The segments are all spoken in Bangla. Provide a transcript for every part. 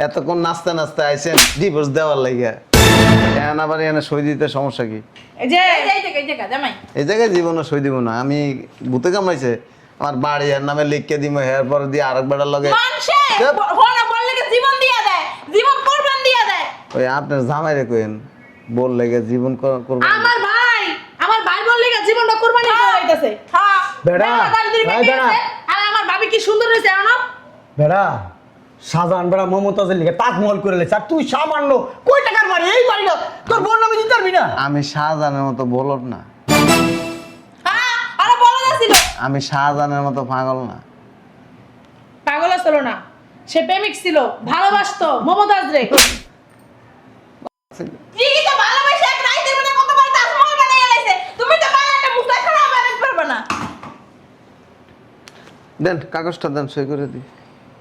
এতক্ষণ নাচতে নাচতে আইছেন ডিভোর্স দেওয়ার লাগিয়া এখন আবার এখানে সই দিতে সমস্যা কি? এই যে এই জায়গা জামাই এই জায়গায় জীবনে সই দিব না আমি। ভূতে কামাইছে আমার বাড়ি এর নামে লিখকে দিব, এর পরে দিয়ে আরেক বেটার লগে মানুষে হনা বললে কি জীবন দিয়া দেয়, জীবন কুরবান দিয়া দেয়। ওই আপনার জামাই রে কইেন বললে গে জীবন করব। আমার ভাই বললে কি জীবনটা কুরবানি করে হইতাছে। হ্যাঁ বেড়া, ভাই বেড়া। আর আমার ভাবি কি সুন্দর হইছে জানো? বেড়া শাহজাহান বেড়া মমতাজের লিগে তাজমহল করে লেছে, আর তুই সামান্য কই টাকার বাড়ি এই বাড়িটা তোর বোন নামে দিতে পারবি না? আমি শাহজাহানের মতো বলদ না, হ্যাঁ আরে বলা যাচ্ছিল। আমি শাহজাহানের মতো পাগল না। পাগল ছিল না, সে প্রেমিক ছিল, ভালোবাসতো মমতাজ রে। ঠিকই তো ভালোবাসে, এক রাইতের মধ্যে কতবার তাজমহল বানাইয়া লাইছে। তুমি তো পায়ে একটা মুখটা খারাপ বানাইতে পারবে না। দেন কাগজটা দেন, সই করে দিই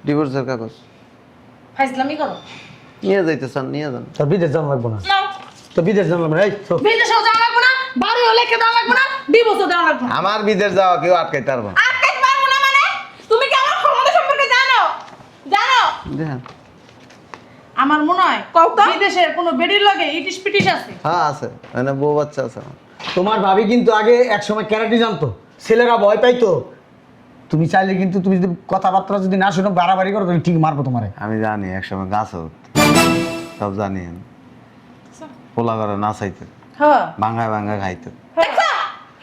ডিভোর্সের কাগজ। ফাইজলামি করো। নিয়ে যাইতে চান নিয়ে যান। তোর বিদেশ যাওয়া লাগবো না, নাও তোর বিদেশ যাওয়া লাগবে না। এই তো বিদেশেও যাওয়া লাগবে না, বাড়িও লেখে দেওয়া লাগবে না, ডিভোর্সও দেওয়া লাগবে না। আমার বিদেশ যাওয়া কেউ আটকাইতে পারবো না। আটকাইতে পারবো না মানে? তুমি কি আমার ক্ষমতা সম্পর্কে জানো? জানো? দেখেন আমার মনে হয় বিদেশের কোনো বেডির লগে ইটিস পিটিস আছে। হ্যাঁ আছে, মানে বউ বাচ্চা আছে আমার। তোমার ভাবি কিন্তু আগে একসময় ক্যারাটি জানতো, ছেলেরা ভয় পাইতো। তুমি চাইলে কিন্তু তুমি যদি কথাবার্তা যদি না শুনো বাড়াবাড়ি করো তুমি ঠিক মারবো তোমারে। আমি জানি একসময় গাছ সব জানি আমি। পোলা করে নাচাইতে হ্যাঁ ভাঙ্গায় ভাঙ্গা খাইতে। দেখছো?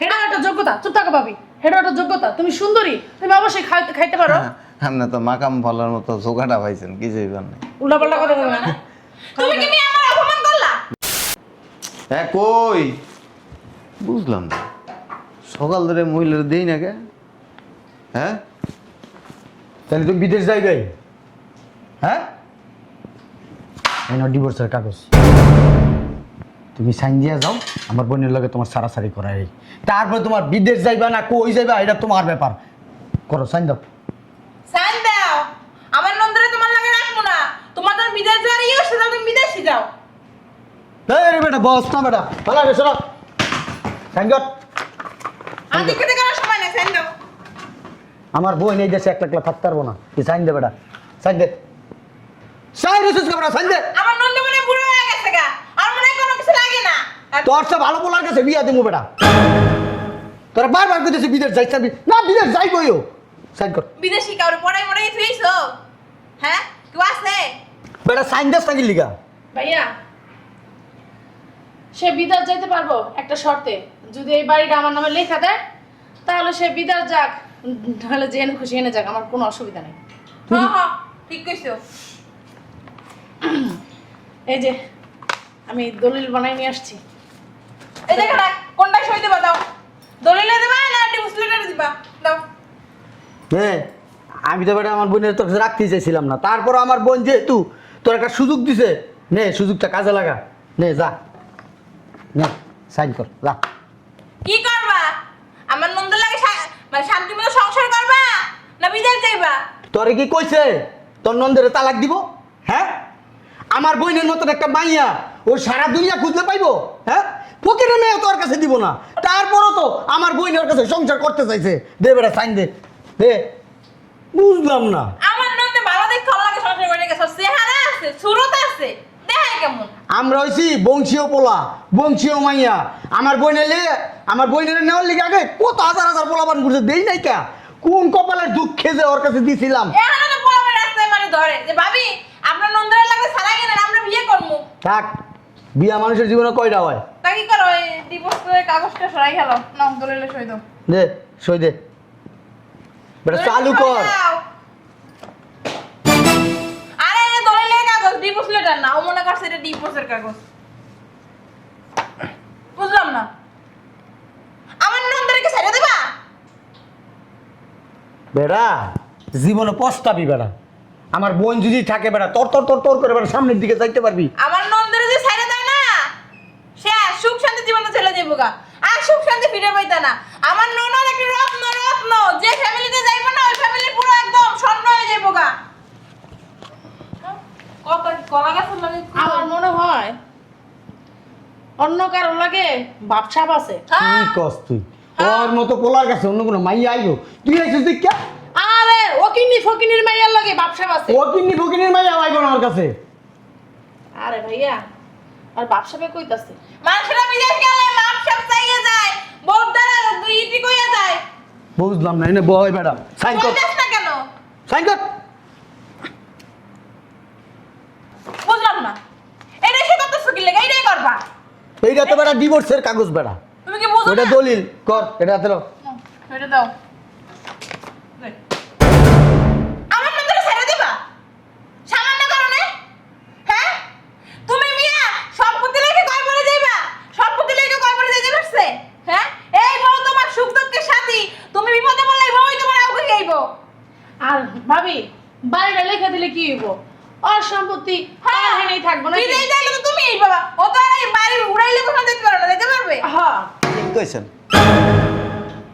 হেডা একটা যোগ্যতা, চুপ থাকো ভাবি। হেডা একটা যোগ্যতা, তুমি সুন্দরী, তুমি অবশ্যই খাইতে পারো। আপনি তো মাকাম ফলের মতো চোখাটা পাইছেন, কি যাইবেন না। উল্টাপাল্টা কথা বলবে না। তুমি কি নিয়ে আমার অপমান করলা? হ্যাঁ কই বুঝলাম না, সকাল ধরে মহিলার দেই না কে? হ্যাঁ তাহলে তুমি বিদেশ যাইবে? হ্যাঁ এই নাও ডিভোর্সের কাগজ, তুমি সাইন দিয়া যাও। আমার বোনের লগে তোমার সারাসারি করাই, তারপরে তোমার বিদেশ যাইবা না কই যাইবা এটা তোমার ব্যাপার। করো সাইন দাও। সাইন দাও। আমার নন্দরে তোমার লাগে রাখবো না। তোমার তো বিদেশ যাওয়ার ইয়ে হচ্ছে, তুমি বিদেশে যাও। এই রে বেটা বস না বেটা, ভালো রে শোনো সাইন কর। আমি দেখতে করার সময় নেই, সাইন দাও। আমার বোন এই দেশে একটা থাকতে পারবো না, তুই সাইন দে বেটা, সাইন দে। সাইন রিসুস কামরা সাইন দে। আমার নন্দ মানে বুড়ো হয়ে গেছে গা, আর মনে হয় কোনো কিছু লাগে না। তোর সব ভালো বলার কাছে বিয়া দিমু বেটা। তোরা বারবার কইতেছিস বিদেশ যাইছ না, বিদেশ যাইবইও। সাইন কর বিদেশি কাউরে পড়াই পড়াই থুইছো? হ্যাঁ কেউ আছে? বেটা, সাইন দেস নাকি লিগা? ভাইয়া সে বিদেশ যাইতে পারবো একটা শর্তে, যদি এই বাড়িটা আমার নামে লেখা দেয় তাহলে সে বিদেশ যাক, তাহলে যেখানে খুশি এনে যাক, আমার কোনো অসুবিধা নেই। হ্যাঁ হ্যাঁ ঠিক কইছো। এই যে আমি দলিল বানাই নিয়ে আসছি। এই দেখো না কোনটা সই দেবা, দাও। দলিলে দেবা না ডিভোর্স লেটারে দিবা? দাও। হ্যাঁ আমি তো বেটা আমার বোনের তোর কাছে রাখতেই চাইছিলাম না, তারপর আমার বোন যেহেতু তোর একটা সুযোগ দিছে, নে সুযোগটা কাজে লাগা, নে যা নে সাইন কর যা। কি করবা? আমার নন্দ লাগে মানে শান্তি মতো সংসার করবা না বিদেশ যাইবা? তোরে কি কইছে তোর নন্দের তালাক দিব? হ্যাঁ আমার বোনের মতন একটা মাইয়া ও সারা দুনিয়া খুঁজতে পাইবো? হ্যাঁ ফকিরের মেয়ে তোর কাছে দিব না, তারপরও তো আমার বোনের কাছে সংসার করতে চাইছে। দে বেটা সাইন দে, দে। বুঝলাম না, আমার নন্দ ভালো দেখতে ভালো লাগে, সংসার করে গেছে, চেহারা আছে, সুরত আছে, দেখাই কেমন। আমরা হইছি বংশীয় পোলা, বংশীয় মাইয়া। আমার বোনের নেওয়ার লিগে আগে কত হাজার হাজার পোলাপান করছে, দেই নাই কা? কোন কপালের দুঃখে যে ওর কাছে দিছিলাম। এখানে তো পোলাপের রাস্তায় মানে ধরে যে ভাবি আপনার নন্দরে লাগে সারা গেলেন, আমরা বিয়ে করবো। থাক, বিয়া মানুষের জীবনে কয়টা হয়? তা কি করো, এই ডিভোর্স করে কাগজটা সরাই গেল, নাও দলিলে সই দাও। দে সই দে বেটা, চালু কর। আরে এই দলিলের কাগজ, ডিভোর্স লেটার না। ও মনে করছে এটা ডিভোর্সের কাগজ। বুঝলাম না, আমার নন্দরকে ছেড়ে দেবা? বেড়া জীবনে পস্তাবি বেড়া। আমার বোন যদি থাকে বেড়া তোর তোর তোর তোর করে বেড়া সামনের দিকে যাইতে পারবি। আমার নন্দরে যে ছেড়ে দেয় না, সে সুখ শান্তি জীবনে চলে যাবো গা, আর সুখ শান্তি ফিরে পাইতা না। আমার ননদ একটা রত্ন, রত্ন, যে ফ্যামিলিতে যাইবো না ওই ফ্যামিলি পুরো একদম স্বর্ণ হয়ে যাবো গা। কত কলা গাছের লাগে। আমার মনে হয় অন্য কারো লাগে ভাবসাব আছে। কি কস তুই? ওর মতো পোলার কাছে অন্য কোনো মাইয়া আইবো? তুই আইছিস তুই কে? আরে ও ফকিনির মাইয়ার লাগে ব্যবসা আছে। ও কিন্নি ফকিনির মাইয়া আইবো না আমার কাছে। আরে ভাইয়া আর ব্যবসা পে কইতাছে মানুষরা বিদেশ গেলে ব্যবসা চাইয়ে যায় বড়দারা ইটি কইয়া যায়। বুঝলাম না, এনে বয় বেটা সাইন কর, কইতাছ না কেন? সাইন কর। বুঝলাম না এটা সে কত কি লাগে এইটাই করবা। এইটা তো বেটা ডিভোর্সের কাগজ বেটা, তুমি কি বুঝো ওটা না? দলিল কর, এটা হাতে নাও। এটা দাও। আমার নাম ধরে ছেড়ে দিবা সামান্য কারণে? হ্যাঁ তুমি মিয়া সম্পত্তি লেগে কয় পড়ে যাইবা? সম্পত্তি লেগে কয় পড়ে যাইতে পারছে? হ্যাঁ এই বউ তোমার সুখ দুঃখের সাথী, তুমি বিপদে পড়লে এই বউই তোমার আউকে যাইবো। আর ভাবি বাড়িটা লেখা দিলে কি হইব? আর সম্পত্তি হ্যাঁ হেনেই থাকবো না। বিদেশ যাইলে তো তুমিই বাবা, ও তো আর এই বাড়ি উড়াইলে কোথাও যেতে পারবে না, যেতে পারবে? হ্যাঁ ঠিক কইছেন,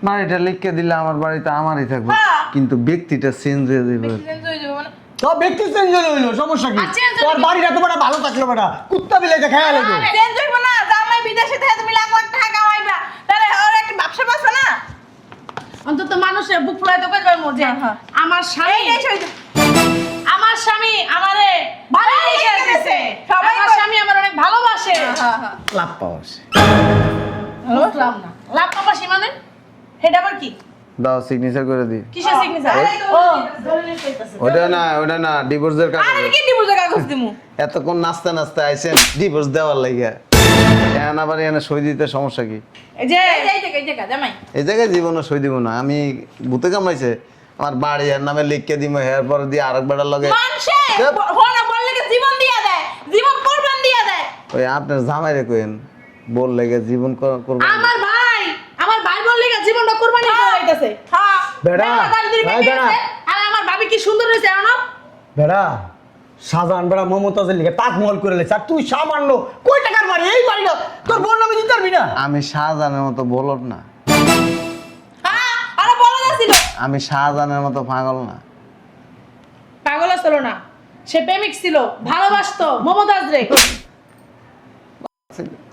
বাড়িটা লিখে দিলে আমার বাড়িতে আমারই থাকবে, হ্যাঁ। কিন্তু ব্যক্তিটা চেঞ্জ হয়ে যাবে। চেঞ্জ হয়ে যাবে মানে তো ব্যক্তি চেঞ্জ হইলো, সমস্যা কি? আর change হলে তোর কি? বাড়িটা তো বেটা ভালো থাকলো বেটা, কুত্তা বিলাইতে খায়া লাগবে। চেঞ্জ হইব না, জামাই বিদেশে থেকে তুমি লাখ লাখ টাকা কামাইবা, তাহলে ওর একটা ব্যবসা পাচ্ছ না? অন্তত মানুষের বুক ফুলাই তো কইবার মজা। হ্যাঁ, হ্যাঁ। আমার স্বামী এইটাই সইতে আমার স্বামী আমারে ভালো লেগে দিয়েছে। সবাই আমার কয়। স্বামী আমার অনেক ভালোবাসে। হ্যাঁ হ্যাঁ লাভ পাওয়াস। বুঝলাম না লাভ পাবাসি মানে এটা আবার কি? দাও সিগনেচার করে দিই। কিসের সিগনেচার? ও দলিল কইতাছে। ওটা না ডিভোর্সের কাগজ। আরে কি দিবো কাগজ দিমু? এতক্ষণ নাচতে নাচতে আইছেন ডিভোর্স দেওয়ার লাগিয়া, এখন আবার এখানে সই দিতে সমস্যা কি? এই যে এই জায়গা জামাই এই জায়গায় জীবনে সই দিব না আমি। ভূতে কামড়াইছে, আমার বাড়ি এর নামে লিখে দিব, এর পর দিয়ে আরেক বেটার লগে মানুষে দেব। হনা বললে কি জীবন দিয়া দেয়, জীবন কোরবান দিয়া দেয়। ওই আপনার জামাইরে কইেন বল লেগে জীবন করবো। আমার ভাই বললে জীবনটা কুরবানি করে দিতেছে। হ্যাঁ বেড়া, গাড়ি দিয়ে এই বেঁচে বেড়া। গেছে। আর আমার ভাবি কি সুন্দর হয়েছে জানো? বেড়া শাহজাহান বেড়া মমতাজের লিখে তাজমহল করে লেছে, আর তুই সামান্য কই টাকার বাড়ি এই বাড়িটা তোর বোন নামে দিতে পারবি না? আমি শাহজাহানের মতো বলদ না, হ্যাঁ আরে বলা যাচ্ছিল আমি শাহজাহানের মতো পাগল না। পাগল ছিল না, সে প্রেমিক ছিল, ভালোবাসতো মমতাজ রে।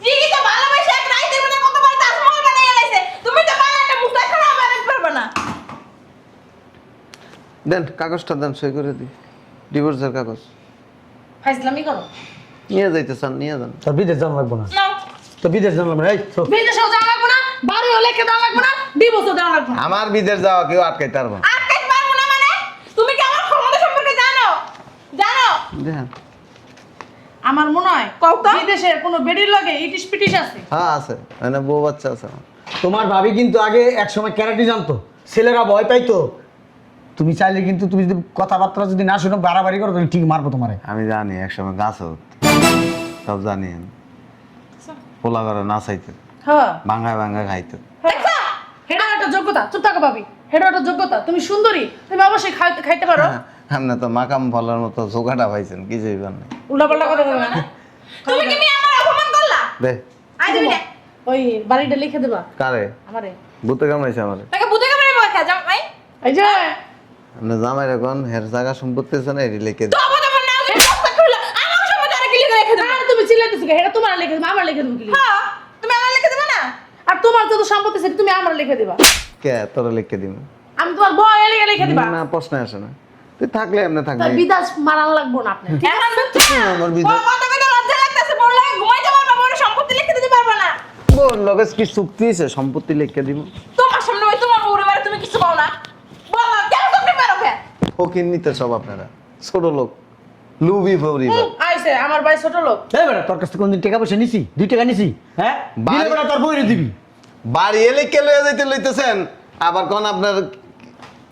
ঠিকই তো ভালোবাসে এক রাইতের মধ্যে কতবার তাজমহল বানিয়ে লাইছে, তুমি তো পায়ে একটা মুখটা খারাপ বানাতে পারবে না। দেন কাগজটা দেন, সই করে দিই, ডিভোর্সের কাগজ। ফাইজলামি করো। নিয়ে যাইতে চান নিয়ে যান। তোর বিদেশ যাওয়া লাগবো না, নাও তোর বিদেশ যাওয়া লাগবে না। এই তো বিদেশেও যাওয়া লাগবে না, বাড়িও লেখে দেওয়া লাগবে না, ডিভোর্সও দেওয়া লাগবে না। আমার বিদেশ যাওয়া কেউ আটকাইতে পারবো না। আটকাইতে পারবো না মানে? তুমি কি আমার ক্ষমতা সম্পর্কে জানো? জানো? দেখেন, আমার মনে হয় কও তো। বিদেশে কোনো বেডির লগে ইটিস পিটিস আছে। হ্যাঁ আছে, মানে বউ বাচ্চা আছে আমার। তোমার ভাবি কিন্তু আগে এক সময় ক্যারাটি জানতো, ছেলেরা ভয় পাইতো। তুমি চাইলে কিন্তু তুমি যদি কথাবার্তা যদি না শুনো বাড়াবাড়ি করো তুমি ঠিক মারবো তোমারে। আমি জানি একসময় গাছ সব জানি আমি। পোলা করে নাচাইতে, হ্যাঁ ভাঙ্গায় ভাঙ্গায় খাইতে। দেখছো? হেডা একটা যোগ্যতা, চুপ থাকো ভাবি। হেডা একটা যোগ্যতা, তুমি সুন্দরী, তুমি অবশ্যই খাইতে পারো। আপনি তো মাকাম ফলার মতো জোগাটা পাইছেন, কি যাইবার নাই। উল্টাপাল্টা কথা বলবে না। তুমি কি আমি আমার অপমান করলা? দে আই তুমি না। ওই বাড়িটা লিখে দেবা কারে আমারে। ভূতে কামড়াইছে আমারে। তাকে বুঝে কেমন বকা জামাই? এই যে আপনি জামাই এখন হের জায়গা সম্পত্তি আছে না এটি লিখে তো দিন। আবার আমার নাও যদি কথা খুললা আমার সময় তারা কি লিখে রেখে দেবে? আর তুমি চিল্লাইতেছো কেন? হেডা তোমার লিখে দেবা, আমার লিখে দেবো কি? হ্যাঁ তুমি আমার লিখে দেবে না? আর তোমার যত সম্পত্তি আছে তুমি আমার লিখে দিবা। কে তোরা লিখে দিব? আমি তোমার বয় লিখে দিবা। না প্রশ্ন আসে না, তুই থাকলে এমনি তার থাকবি। বিদাস মারান লাগবো না আপনি। এখন বুঝছো? আমার ও বিদেশ কত কত লজ্জা লাগতেছে, বললে ঘুমাইতে পারবা, বড় সম্পত্তি লিখে দিতে পারবা না। বল লগে কি চুক্তি আছে সম্পত্তি লিখে দিব? তোমার সামনে ওই তোমার বউরে বারে তুমি কিছু পাও না। বলো কেন তুমি পারো কে? ফকির নিতে সব আপনারা ছোট লোক, লুবি পরিবার। আইছে আমার ভাই ছোট লোক। এই বেটা তোর কাছ থেকে কোনদিন টাকা পয়সা নিছি? 2 টাকা নিছি? হ্যাঁ দিলে বাড়ি- বেটা তোর বইরে দিবি। বাড়ি এলে কে লয়ে যাইতে লইতেছেন, আবার কোন আপনার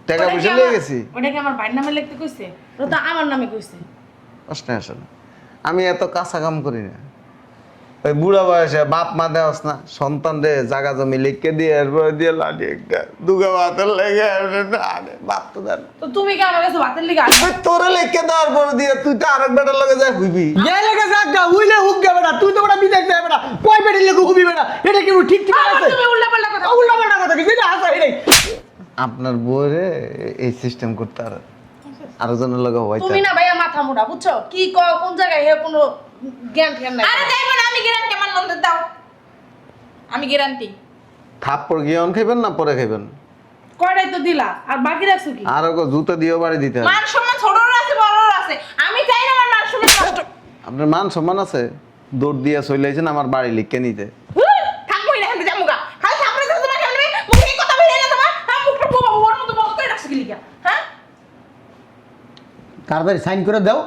টাকা পয়সা লিয়ে গেছি? ওটা কি আমার ভাইয়ের নামে লিখতে কইছে? ওটা তো আমার নামে কইছে। প্রশ্ন আসে না, আমি এত কাঁচা কাম করি না। ওই বুড়া বয়সে বাপ মা দেওয়াস না সন্তান রে জাগা জমি লিখে দিয়ে এরপরে দিয়ে লাঠি একটা দুগা ভাতের লেগে আরে বাপ তো দেন। তো তুমি কি আমার কাছে ভাতের লিখে আসবে? তোরে লিখে দেওয়ার পরে দিয়ে তুই তো আরেক বেটার লগে যা হইবি। গেলে গে জাগা উইলে হুক গে বেটা, তুই তো বেটা বিদেশ যায় বেটা, কয় বেটি লেগে হুবি বেটা, এটা কি ঠিক ঠিক আবার আছে? তুমি উল্টাপাল্টা কথা উল্টা পাল্টা কথা কি যেটা আছে এটাই। আপনার বউরে এই সিস্টেম করতে আর আরেকজনের লগে হইতে তুমি না ভাইয়া মাথা মোটা বুঝছো? কি কোন জায়গায় হে কোনো জ্ঞান ঠ্যান নাই। আরে যাইবো না, আমি গ্যারান্টি আমার নন্দের দাও। আমি গ্যারান্টি। থাপ্পড় গিয়ে অন খাইবেন না পরে খাইবেন? কয়টাই তো দিলা আর বাকি রাখছো কি? আর ওকে জুতো দিয়েও বাড়ি দিতে হবে। মান সম্মান ছোটরও আছে বড়রও আছে, আমি চাই না আমার মান সম্মান নষ্ট। আপনার মান সম্মান আছে? দৌড় দিয়ে চলে আইছেন আমার বাড়ি লিখে নিতে। থাকবোই না এখানে জামুগা, খালি থাপড়ে দিতে তোমার সামনে মুখে কি কথা বেরিয়ে না তোমার? হ্যাঁ মুখটা বাবা ওর মতো বন্ধ করে রাখছি কি লিগা? হ্যাঁ তাড়াতাড়ি সাইন করে দাও,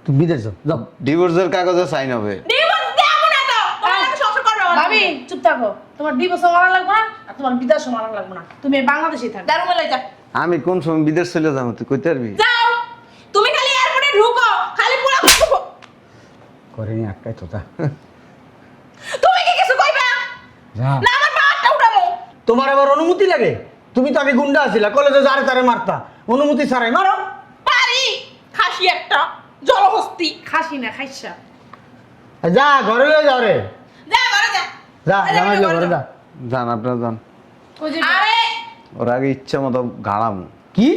তুমি বিদেশ যাও যাও। ডিভোর্সের কাগজে সাইন হবে। ডিভোর্স দেব না তো, তোমার লাগে সংসার করবে না। ভাবি চুপ থাকো, তোমার ডিভোর্স মানা লাগবে না আর তোমার বিদেশ মানা লাগবে না, তুমি এই বাংলাদেশেই থাকো। দারুমে লই যা আমি কোন সময় বিদেশ চলে যাবো তুই কইতে পারবি? যাও, তুমি খালি এয়ারপোর্টে ঢুকো, খালি পুরো করেনি একটাই তো যা তুমি কি কিছু কইবা যা। না? আমার পাটা উঠামু। তোমার আবার অনুমতি লাগে? তুমি তো আগে গুন্ডা আছিলা, কলেজে যারে তারে মারতা, অনুমতি ছাড়াই মারো। পারি খাসি একটা জলহস্তি। খাসি না খাইসা। যা ঘরে লয়ে যাও রে, যা ঘরে যা। যা এই জামাই ঘরে ঘরে যা। যা। যান আপনার যান। ওই যে আরে ওর আগে ইচ্ছা মতো গাড়ামু, কি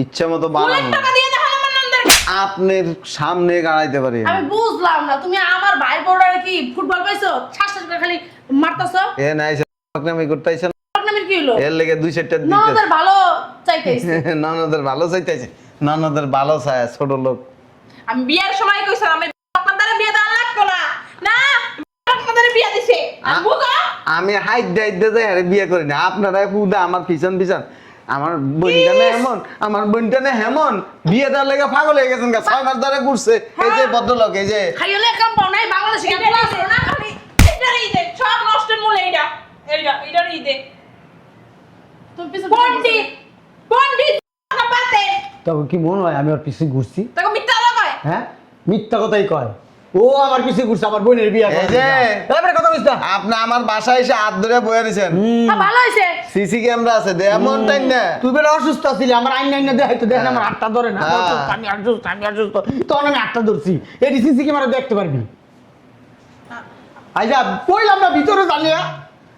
ইচ্ছা মতো ফুলের বানামু। টাকা দিয়ে দেখান আমার নন্দের। আপনার সামনে গাড়াইতে পারি আমি বুঝলাম না, তুমি আমার ভাই বোনের কি ফুটবল পাইছো? শ্বাস শ্বাস করে খালি মারতাছো। এ নাই আমি করতে আইছেন, নামের কি হলো? এর লেগে 2-4টা দিতে ননদের ভালো চাইতেছে। ননদের ভালো চাইতেছে, ননদের ভালো চায় ছোট লোক। আমি বিয়ার সময় কইছিলাম আমি আপনাদের বিয়ে দেওয়া লাগতো না। না আপনাদের বিয়ে দিছে। আর বুঝো আমি হাইট ডাইট দিয়ে আরে বিয়ে করি না, আপনারা পুদা আমার পিছন পিছন। আমার বোনটানে এমন, আমার বোনটানে হেমন বিয়ে দেওয়ার লেগে পাগল হয়ে গেছেন, 6 মাস ধরে ঘুরছে। এই যে ভদ্রলোক, এই যে খাইলে কাম পাও নাই বাংলাদেশে এটা কেন আছে না খালি এটারই দে সব নষ্টের মূল এইটা। এটারই দে। তুমি পিছে পণ্ডিত পণ্ডিত না পাতে। তবে কি মনে হয় আমি ওর পিছে ঘুরছি? তাকে মিথ্যা লাগায়। হ্যাঁ মিথ্যা কথাই কয়, ও আমার পিছে ঘুরছে, আমার বোনের বিয়ে এই যে এবারে কথা বুঝতা। আপনি আমার বাসায় এসে হাত ধরে বয়ে নিছেন। হ্যাঁ ভালো হইছে। সিসি ক্যামেরা আছে, দে এমন টাইম না। তুই বেলা অসুস্থ ছিলি, আমার আইন আইন দেখাইতো, দেখেন আমার হাতটা ধরে না, হ্যাঁ। অসুস্থ, আমি অসুস্থ, আমি অসুস্থ, তখন আমি হাতটা ধরছি। এই সিসি ক্যামেরা দেখতে পারবি। আইজা কইলাম না ভিতরে জানিয়া,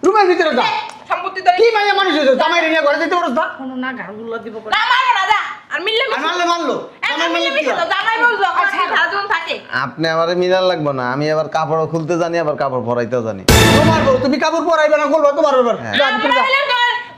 রুমের ভিতরে যা। সম্পত্তি ধরে কি মাইয়া মানুষ হয়েছে, জামাই নিয়ে ঘরে যেতে পারছ না? কোনো না গাড়গুলো দিব করে। না মারবো না যা। আর মিললে আর মারলে মারলো, জামাই মারলে কি হয়? জামাই বলছো আচ্ছা রাজন থাকে। আপনি আমারে মিলার লাগবে না, আমি আবার কাপড় খুলতে জানি, আবার কাপড় পরাইতেও জানি। তোমার বউ, তুমি কাপড় পরাইবে না, বলবা তোমার ব্যাপার। হ্যাঁ। যা, ভিতরে যা। আমরা হইলে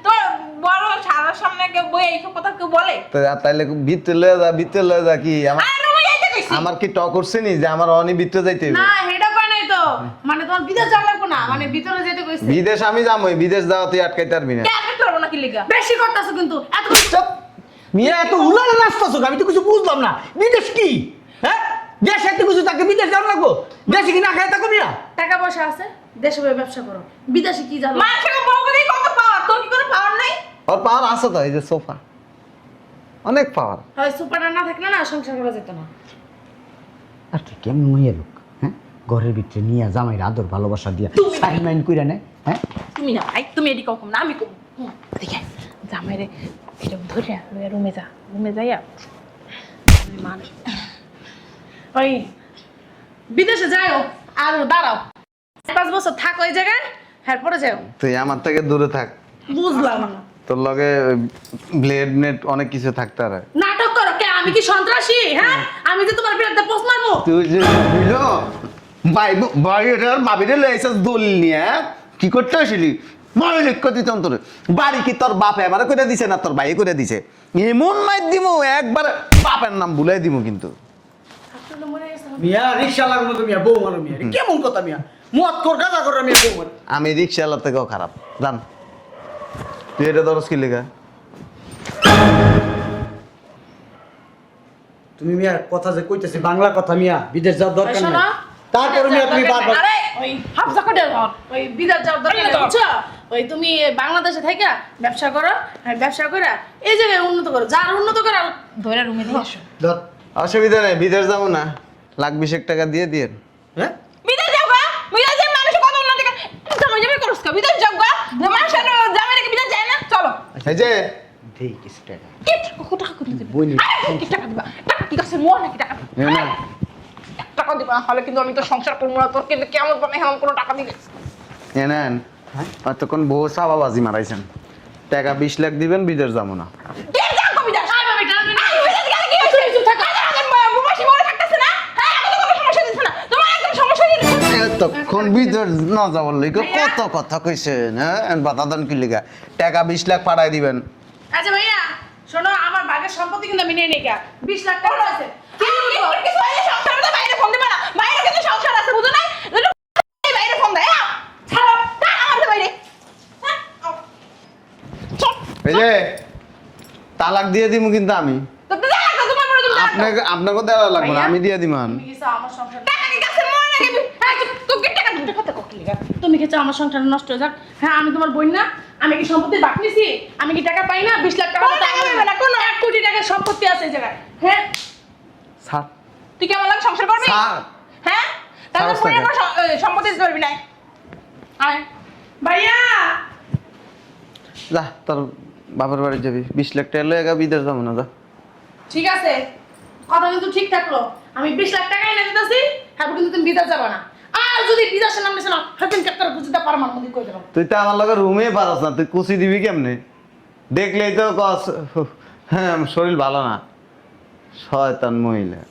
তোর বড় সারার সামনে কেউ বই এইসব কথা কেউ বলে? তো তাইলে ভিতরে লয়ে যা, ভিতরে লয়ে যা। কি আমার আর রুমে যাইতে কইছি। আমার কি টক করছে নি যে আমার অনি ভিতরে যাইতে হইবে? না হেডা কয় নাই তো, মানে তোমার বিদেশ যাওয়া লাগবে না, মানে ভিতরে যেতে কইছে। বিদেশ আমি যামই, বিদেশ যাওয়া তুই আটকাইতে পারবি না। কে আটকে করবো নাকি লিগা? বেশি করতেছো কিন্তু এত চুপ। মিয়া এত উলালে নাচতেছো, আমি তো কিছু বুঝলাম না। বিদেশ কি? হ্যাঁ দেশে এত কিছু থাকে, বিদেশ যাওয়া লাগবো? দেশে কি না খাই থাকো মিয়া? টাকা পয়সা আছে, দেশে বসে ব্যবসা করো, বিদেশে কি যাবে? মানুষকে বউকে দিয়ে কত পাওয়ার, তোর কি কোনো পাওয়ার নাই? ওর পাওয়ার আছে তো, এই যে সোফা, অনেক পাওয়ার। হয় সুপারটা না থাকলে না সংসার করা যেত না। আর তুই কেমন মাইয়া লোক, হ্যাঁ? ঘরের ভিতরে নিয়ে জামাইর আদর ভালোবাসা দিয়া সাইন মাইন কইরা নেয়, হ্যাঁ? তুমি না ভাই, তুমি এদিকে কম না, আমি কম। দেখে জামাইরে এটা ধরে রুমে যা, রুমে যাইয়া মানে ওই বিদেশে যাও আর দাঁড়াও 5 বছর থাকো ওই জায়গায়, এরপরে যাও। তুই আমার থেকে দূরে থাক, বুঝলাম না, তোর লগে ব্লেড নেট অনেক কিছু থাকতে পারে। নাটক করো কে? আমি কি সন্ত্রাসী? হ্যাঁ আমি যে তোমার বিরুদ্ধে পোস্ট মারবো? তুই যে বুঝলো বাইরের বাবিরে লইছিস দলিল নিয়ে, হ্যাঁ? কি করতে আসিলি? মই লিখ দিতাম তোর বাড়ি কি তোর বাপ এবারে করে দিছে না তোর ভাই করে দিছে? এমন নাই দিমু একবার বাপের নাম ভুলাই দিমু কিন্তু। আসলে মরে গেছে। মিয়া রিকশা লাগবো তো মিয়া, বউ মারো মিয়া, কেমন কথা মিয়া? মদ কর গাঁজা কর মিয়া, বউ মার। আমি রিক্সাওয়ালার থেকেও খারাপ জান। তুই এটা দরস কি লেখা? তুমি মিয়া কথা যে কইতেছি বাংলা কথা মিয়া, বিদেশ যাওয়ার দরকার শোনো, নাই। তারপরে মিয়া তুমি বারবার আরে ওই হাফজা করে দাও, ওই বিদেশ যাওয়ার দরকার নেই, বুঝছো? ওই তুমি বাংলাদেশে থাইকা ব্যবসা করো, আর ব্যবসা করে এই জায়গায় উন্নত করো, যার উন্নত করো ধরে রুমে দিয়ে আসো। ধর, অসুবিধা নেই, বিদেশ যাবো না, 1,20,000 টাকা দিয়ে দিয়ে। হ্যাঁ? বিদেশ যাও গা, বিদেশ যে মানুষ কত উন্নতি করে, জামাই জামাই করছ কা? বিদেশ যাও গা, মানুষ জামাই রেখে বিদেশ যায় না? চলো। এই যে দেই কিছু টাকা। কি টাকা কত দিবে? বইনি। কি টাকা দিবা? টাকা কি কাছে মোর নাকি টাকা? এ না, টাকা দিবা না হলে কিন্তু আমি তো সংসার করবো না, তোর কিন্তু কেমন বানাই হলাম কোনো টাকা দিবে। এ নেন, তখন বহু চাবাবাজি মারাইছেন। টাকা 20 লাখ দিবেন, বিদেশ যাবো না। কে যা কবি যা? আই বাবা টানবে না। আই বিদেশ গেলে কি হইছে? কিছু থাকা না, বুমাশি মরে থাকতেছে না? হ্যাঁ, আমি তো কোনো সমস্যা দিছ না। তোমার একদম সমস্যা দিছে। এতক্ষণ বিদেশ না যাওয়ার লিগে কত কথা কইছেন, হ্যাঁ? বাধা দেন কি লিগা? টাকা 20 লাখ পাঠাই দিবেন, আচ্ছা ভাইয়া শোনো, আমার ভাগের সম্পত্তি কিন্তু আমি নিয়ে নিই 20 লাখ টাকা আছে। কি বলবো? কিছু হইলে সংসার মধ্যে বাইরে ফোন দিবা না, বাইরে কিন্তু সংসার আছে বুঝো নাই, বাইরে ফোন দেয় ছাড়ো আমার বাইরে। হ্যাঁ, এই যে তালাক দিয়ে দিব কিন্তু আমি। তো তো জানা তো তোমার বড় তুমি আপনাকে দেওয়া লাগবে না, ভাইয়া? আমি দিয়ে দিমান। তুমি কি আমার সংসার টাকা কি কাছে মরে নাকি? হ্যাঁ তুমি কি টাকা দিতে কথা কইলি? তুমি কি চাও আমার সংসার নষ্ট হয়ে যাক? হ্যাঁ আমি তোমার বোন না? আমি কি সম্পত্তির ভাগ নিছি? আমি কি টাকা পাই না? 20 লাখ টাকা কোনো টাকা পাবে না, কোনো 1 কোটি টাকার সম্পত্তি আছে এই জায়গায়। হ্যাঁ স্যার তুই কি আমার লাগে সংসার করবি? স্যার হ্যাঁ তাহলে সাহস ফোনে থাকে। কোনো সম্পত্তি দিতে পারবি না। আয় ভাইয়া। যা তোর বাবার বাড়ি যাবি, 20 লাখ টাকা লয়ে গা বিদেশ যাবো না, যা। ঠিক আছে, কথা কিন্তু ঠিক থাকলো। আমি 20 লাখ টাকা এনে দিতেছি, তারপর কিন্তু তুমি বিদেশ যাবা না। আর যদি বিদেশে নাম নিছ না, হাতিন কাটকার বুঝতে পারমান মধ্যে কই দেব। তুই তো আমার লগে রুমে পারস না, তুই কুচি দিবি কেমনে? দেখলেই তো কস হ্যাঁ শরীর ভালো না, শয়তান মহিলা।